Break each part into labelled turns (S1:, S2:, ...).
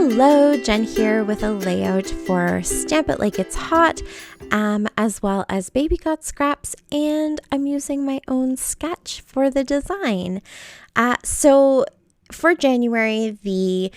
S1: Hello, Jen here with a layout for Stamp It Like It's Hot, as well as Baby Got Scraps, and I'm using my own sketch for the design. So for January, the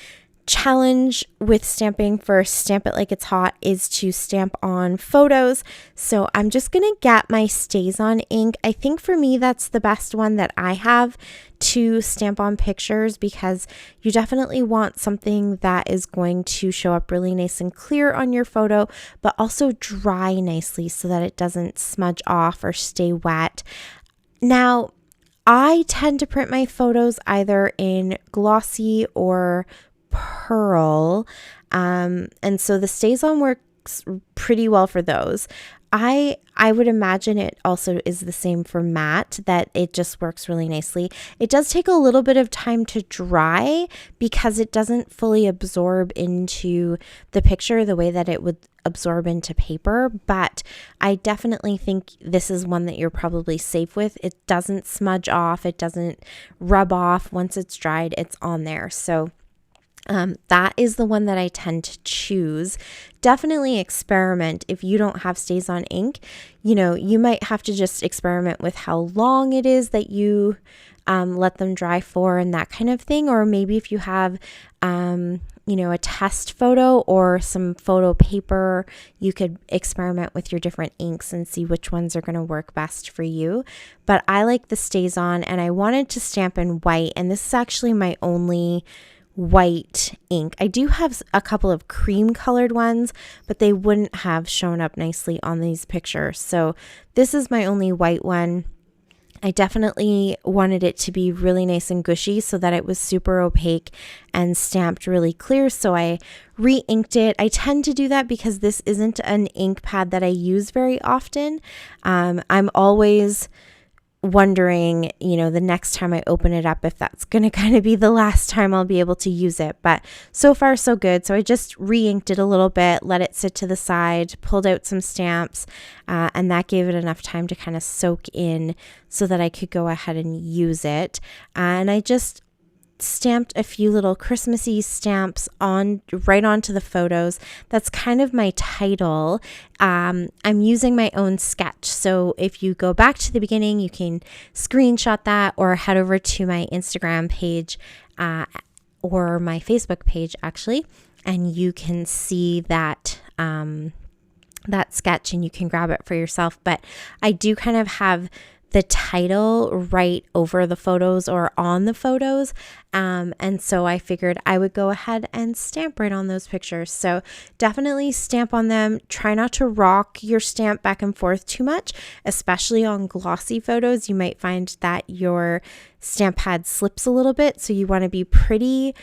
S1: challenge with stamping for Stamp It Like It's Hot is to stamp on photos. So I'm just going to get my Stays On ink. I think for me that's the best one that I have to stamp on pictures, because you definitely want something that is going to show up really nice and clear on your photo, but also dry nicely so that it doesn't smudge off or stay wet. Now, I tend to print my photos either in glossy or pearl, and so the Stays On works pretty well for those. I would imagine it also is the same for matte, that it just works really nicely. It does take a little bit of time to dry because it doesn't fully absorb into the picture the way that it would absorb into paper, but I definitely think this is one that you're probably safe with. It doesn't smudge off, it doesn't rub off. Once it's dried, it's on there. So that is the one that I tend to choose. Definitely experiment if you don't have Stays On ink. You might have to just experiment with how long it is that you let them dry for and that kind of thing. Or maybe if you have, a test photo or some photo paper, you could experiment with your different inks and see which ones are going to work best for you. But I like the Stays On, and I wanted to stamp in white, and this is actually my only white ink. I do have a couple of cream colored ones, but they wouldn't have shown up nicely on these pictures. So this is my only white one. I definitely wanted it to be really nice and gushy so that it was super opaque and stamped really clear. So I re-inked it. I tend to do that because this isn't an ink pad that I use very often. I'm always wondering, the next time I open it up, if that's going to kind of be the last time I'll be able to use it. But so far, so good. So I just re-inked it a little bit, let it sit to the side, pulled out some stamps, and that gave it enough time to kind of soak in so that I could go ahead and use it. And I just stamped a few little Christmassy stamps right onto the photos. That's kind of my title. I'm using my own sketch. So if you go back to the beginning, you can screenshot that or head over to my Instagram page or my Facebook page actually, and you can see that that sketch and you can grab it for yourself. But I do kind of have the title right over the photos or on the photos. And so I figured I would go ahead and stamp right on those pictures. So definitely stamp on them. Try not to rock your stamp back and forth too much, especially on glossy photos. You might find that your stamp pad slips a little bit. So you want to be pretty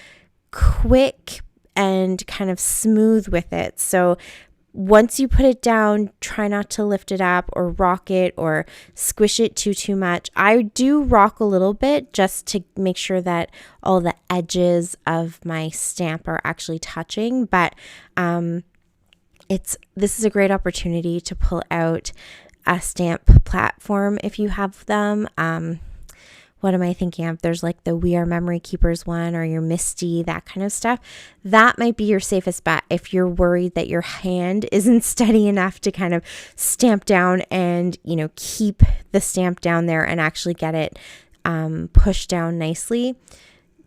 S1: quick and kind of smooth with it. So once you put it down, try not to lift it up or rock it or squish it too much. I do rock a little bit just to make sure that all the edges of my stamp are actually touching. But this is a great opportunity to pull out a stamp platform if you have them. What am I thinking of? There's like the We Are Memory Keepers one, or your Misty, that kind of stuff. That might be your safest bet if you're worried that your hand isn't steady enough to kind of stamp down and, keep the stamp down there and actually get it pushed down nicely.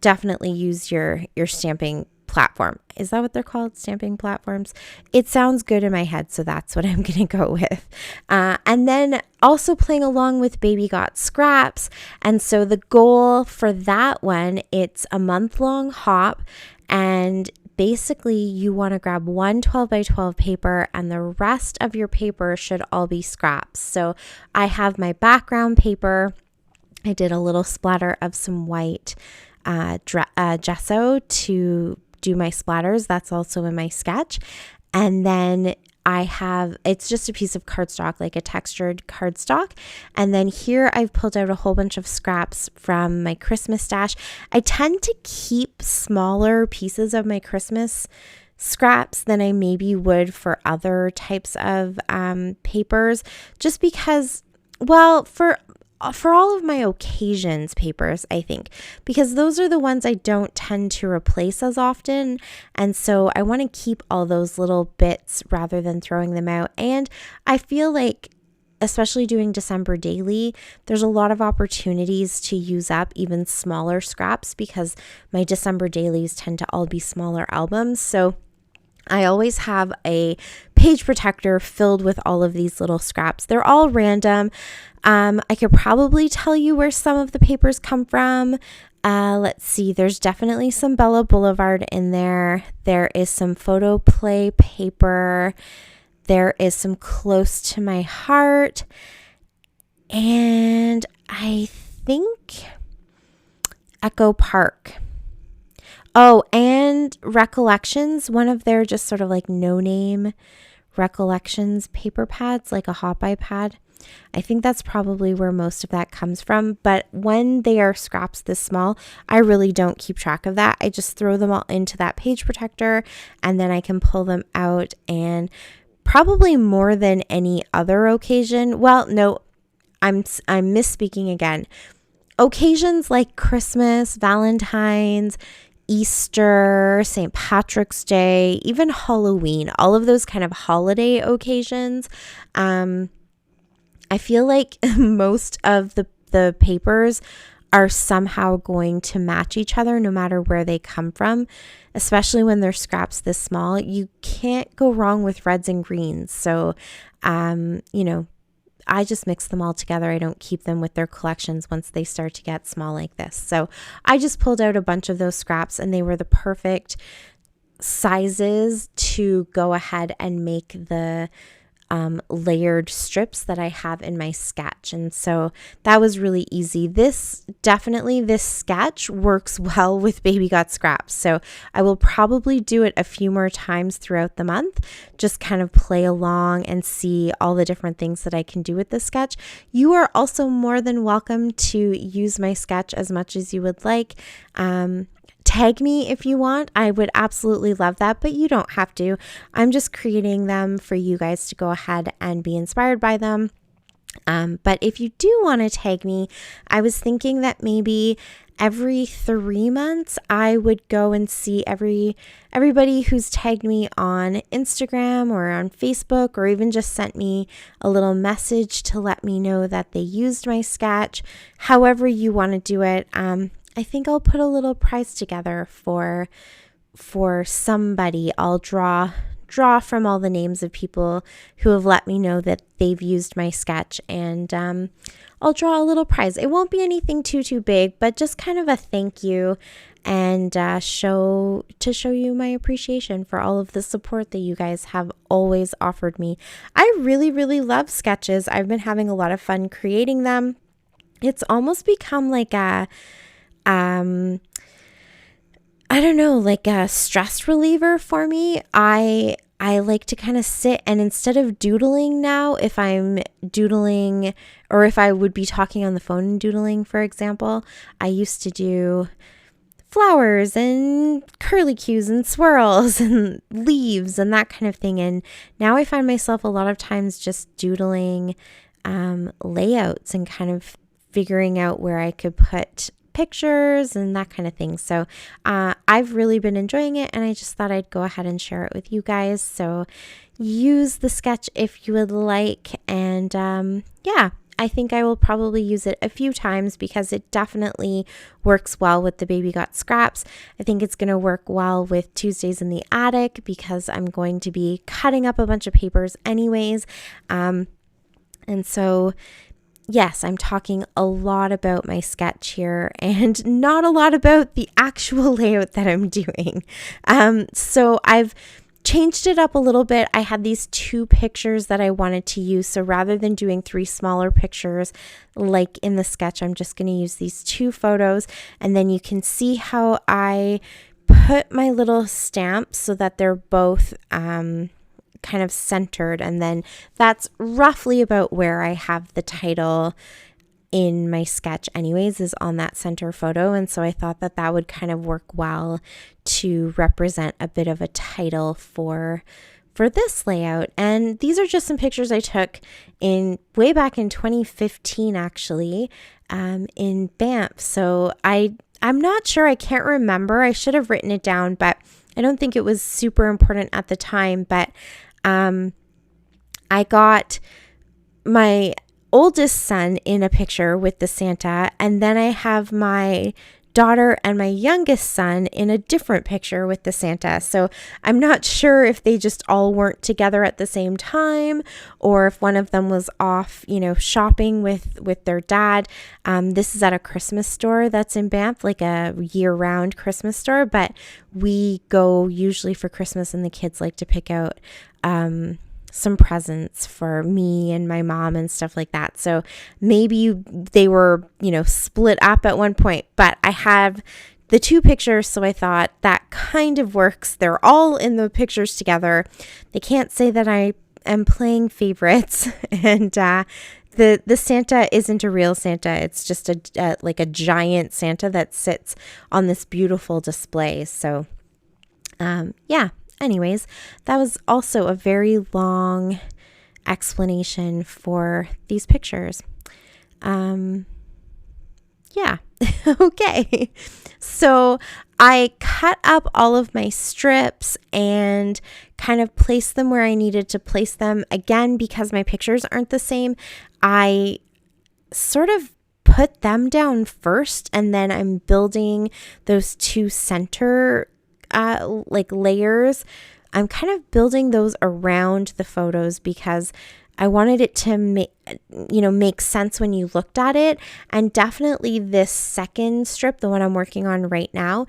S1: Definitely use your stamping platform. Is that what they're called? Stamping platforms? It sounds good in my head, so that's what I'm going to go with. And then also playing along with Baby Got Scraps. And so the goal for that one, it's a month-long hop, and basically you want to grab one 12 by 12 paper, and the rest of your paper should all be scraps. So I have my background paper. I did a little splatter of some white gesso to do my splatters. That's also in my sketch. And then it's just a piece of cardstock, like a textured cardstock. And then here I've pulled out a whole bunch of scraps from my Christmas stash. I tend to keep smaller pieces of my Christmas scraps than I maybe would for other types of papers, just because, for for all of my occasions papers, I think, because those are the ones I don't tend to replace as often. And so I want to keep all those little bits rather than throwing them out. And I feel like, especially doing December daily, there's a lot of opportunities to use up even smaller scraps because my December dailies tend to all be smaller albums. So I always have a page protector filled with all of these little scraps. They're all random. I could probably tell you where some of the papers come from. Let's see, there's definitely some Bella Boulevard in there. There is some photo play paper. There is some Close to My Heart. And I think Echo Park. Oh, and Recollections, one of their just sort of like no-name Recollections paper pads, like a Hop iPad. I think that's probably where most of that comes from. But when they are scraps this small, I really don't keep track of that. I just throw them all into that page protector and then I can pull them out. And probably more than any other occasion. Well, no, I'm misspeaking again. Occasions like Christmas, Valentine's, Easter, St. Patrick's Day, even Halloween, all of those kind of holiday occasions. I feel like most of the papers are somehow going to match each other no matter where they come from, especially when they're scraps this small. You can't go wrong with reds and greens. So, I just mix them all together. I don't keep them with their collections once they start to get small like this. So I just pulled out a bunch of those scraps and they were the perfect sizes to go ahead and make the layered strips that I have in my sketch. And so that was really easy. This sketch works well with Baby Got Scraps. So I will probably do it a few more times throughout the month, just kind of play along and see all the different things that I can do with this sketch. You are also more than welcome to use my sketch as much as you would like. Tag me if you want. I would absolutely love that, but you don't have to. I'm just creating them for you guys to go ahead and be inspired by them. But if you do want to tag me, I was thinking that maybe every 3 months I would go and see everybody who's tagged me on Instagram or on Facebook, or even just sent me a little message to let me know that they used my sketch. However you want to do it. I think I'll put a little prize together for somebody. I'll draw from all the names of people who have let me know that they've used my sketch, and I'll draw a little prize. It won't be anything too big, but just kind of a thank you and show you my appreciation for all of the support that you guys have always offered me. I really, really love sketches. I've been having a lot of fun creating them. It's almost become like a I don't know, like a stress reliever for me. I like to kind of sit, and instead of doodling now, if I'm doodling or if I would be talking on the phone and doodling, for example, I used to do flowers and curlicues and swirls and leaves and that kind of thing. And now I find myself a lot of times just doodling layouts and kind of figuring out where I could put pictures and that kind of thing. So I've really been enjoying it, and I just thought I'd go ahead and share it with you guys. So use the sketch if you would like. And I think I will probably use it a few times because it definitely works well with the Baby Got Scraps. I think it's going to work well with Tuesdays in the Attic because I'm going to be cutting up a bunch of papers anyways. And so yes, I'm talking a lot about my sketch here and not a lot about the actual layout that I'm doing. So I've changed it up a little bit. I had these 2 pictures that I wanted to use. So rather than doing 3 smaller pictures like in the sketch, I'm just going to use these 2 photos. And then you can see how I put my little stamps so that they're both kind of centered, and then that's roughly about where I have the title in my sketch anyways, is on that center photo. And so I thought that would kind of work well to represent a bit of a title for for this layout. And these are just some pictures I took way back in 2015, actually, in Banff. So I'm not sure, I can't remember. I should have written it down, but I don't think it was super important at the time. But I got my oldest son in a picture with the Santa, and then I have my daughter and my youngest son in a different picture with the Santa. So I'm not sure if they just all weren't together at the same time, or if one of them was off, shopping with their dad. This is at a Christmas store that's in Banff, like a year-round Christmas store, but we go usually for Christmas, and the kids like to pick out some presents for me and my mom and stuff like that. So maybe they were, split up at one point, but I have the two pictures, so I thought that kind of works. They're all in the pictures together. They can't say that I am playing favorites, and the Santa isn't a real Santa. It's just like a giant Santa that sits on this beautiful display. So yeah. Anyways, that was also a very long explanation for these pictures. Yeah. Okay. So I cut up all of my strips and kind of placed them where I needed to place them. Again, because my pictures aren't the same, I sort of put them down first, and then I'm building those two center layers. I'm kind of building those around the photos because I wanted it to make sense when you looked at it. And definitely this second strip, the one I'm working on right now,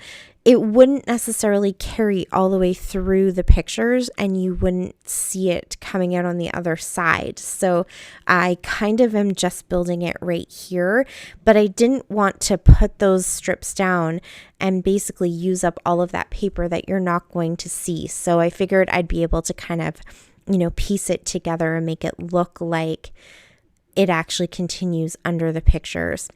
S1: it wouldn't necessarily carry all the way through the pictures, and you wouldn't see it coming out on the other side. So I kind of am just building it right here, but I didn't want to put those strips down and basically use up all of that paper that you're not going to see. So I figured I'd be able to kind of, piece it together and make it look like it actually continues under the pictures.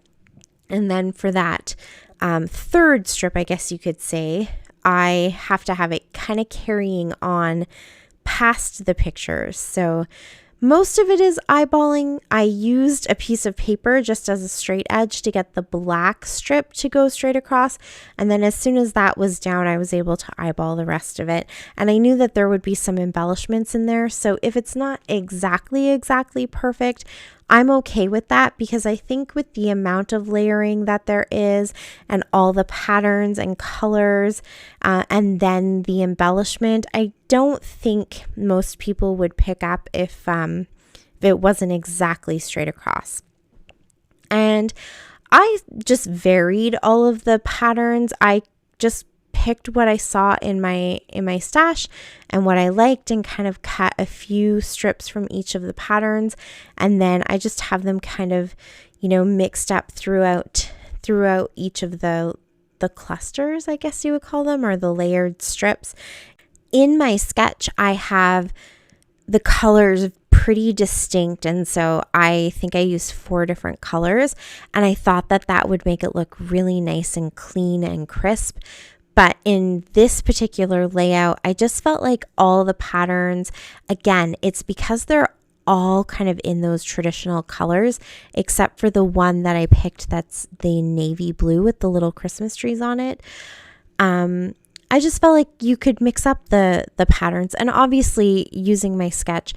S1: And then for that third strip, I guess you could say, I have to have it kind of carrying on past the pictures. So most of it is eyeballing. I used a piece of paper just as a straight edge to get the black strip to go straight across. And then as soon as that was down, I was able to eyeball the rest of it. And I knew that there would be some embellishments in there. So if it's not exactly perfect, I'm okay with that, because I think with the amount of layering that there is and all the patterns and colors and then the embellishment, I don't think most people would pick up if it wasn't exactly straight across. And I just varied all of the patterns. I just picked what I saw in my stash and what I liked, and kind of cut a few strips from each of the patterns, and then I just have them kind of mixed up throughout each of the clusters, I guess you would call them, or the layered strips. In my sketch, I have the colors pretty distinct, and so I think I used 4 different colors, and I thought that would make it look really nice and clean and crisp. But in this particular layout, I just felt like all the patterns, again, it's because they're all kind of in those traditional colors, except for the one that I picked that's the navy blue with the little Christmas trees on it. I just felt like you could mix up the patterns. And obviously, using my sketch,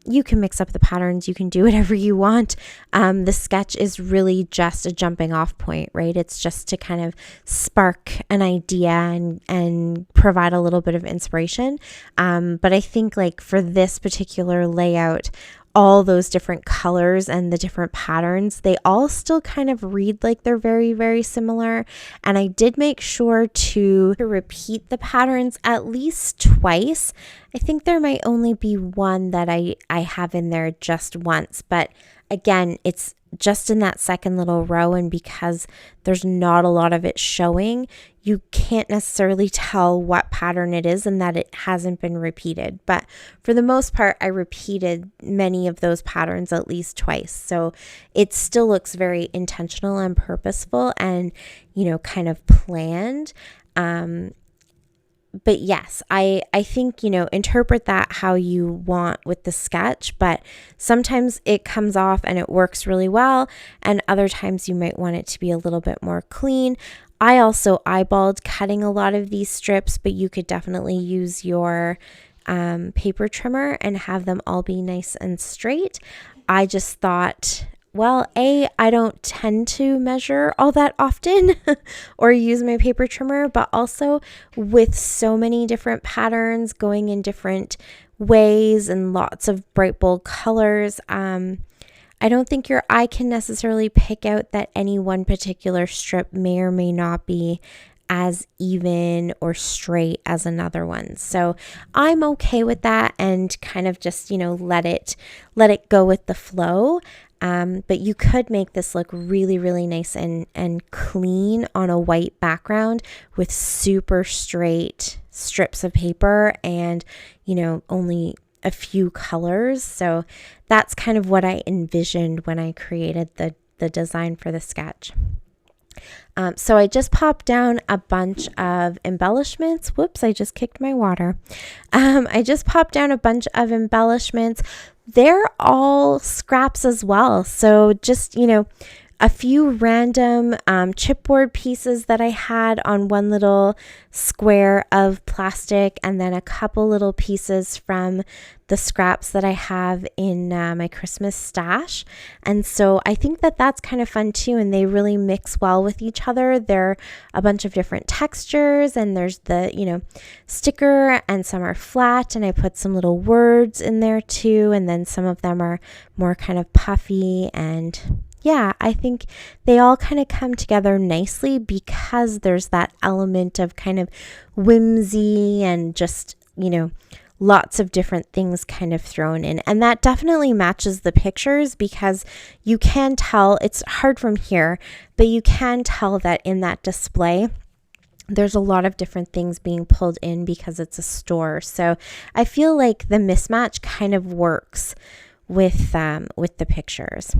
S1: you can mix up the patterns. You can do whatever you want. The sketch is really just a jumping off point, right? It's just to kind of spark an idea and provide a little bit of inspiration. But I think like for this particular layout, all those different colors and the different patterns, they all still kind of read like they're very, very similar. And I did make sure to repeat the patterns at least twice. I think there might only be one that I have in there just once, but again, it's just in that second little row, and because there's not a lot of it showing, you can't necessarily tell what pattern it is and that it hasn't been repeated. But for the most part, I repeated many of those patterns at least twice. So it still looks very intentional and purposeful and, kind of planned. But yes, I think, interpret that how you want with the sketch, but sometimes it comes off and it works really well, and other times you might want it to be a little bit more clean. I also eyeballed cutting a lot of these strips, but you could definitely use your paper trimmer and have them all be nice and straight. I just thought, well, I don't tend to measure all that often or use my paper trimmer, but also with so many different patterns going in different ways and lots of bright, bold colors, I don't think your eye can necessarily pick out that any one particular strip may or may not be as even or straight as another one. So I'm okay with that and kind of just, let it go with the flow. But you could make this look really, really nice and clean on a white background with super straight strips of paper and, only a few colors. So that's kind of what I envisioned when I created the design for the sketch. So I just popped down a bunch of embellishments. Whoops, I just kicked my water. I just popped down a bunch of embellishments. They're all scraps as well. So just, a few random chipboard pieces that I had on one little square of plastic, and then a couple little pieces from the scraps that I have in my Christmas stash. And so I think that that's kind of fun too, and they really mix well with each other. They're a bunch of different textures, and there's the, sticker, and some are flat, and I put some little words in there too, and then some of them are more kind of puffy, and yeah, I think they all kind of come together nicely because there's that element of kind of whimsy and just, lots of different things kind of thrown in. And that definitely matches the pictures because you can tell, it's hard from here, but you can tell that in that display, there's a lot of different things being pulled in because it's a store. So I feel like the mismatch kind of works with the pictures.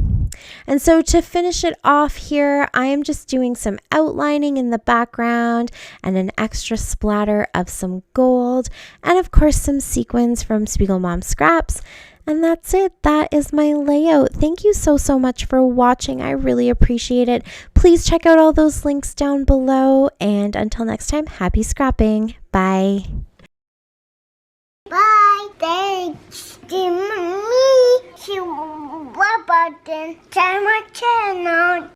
S1: And so to finish it off here, I am just doing some outlining in the background and an extra splatter of some gold, and of course some sequins from Spiegel Mom Scraps. And that's it. That is my layout. Thank you so much for watching. I really appreciate it. Please check out all those links down below, and until next time, happy scrapping. Bye.
S2: Bye. Thanks to me. She button. Tell my channel.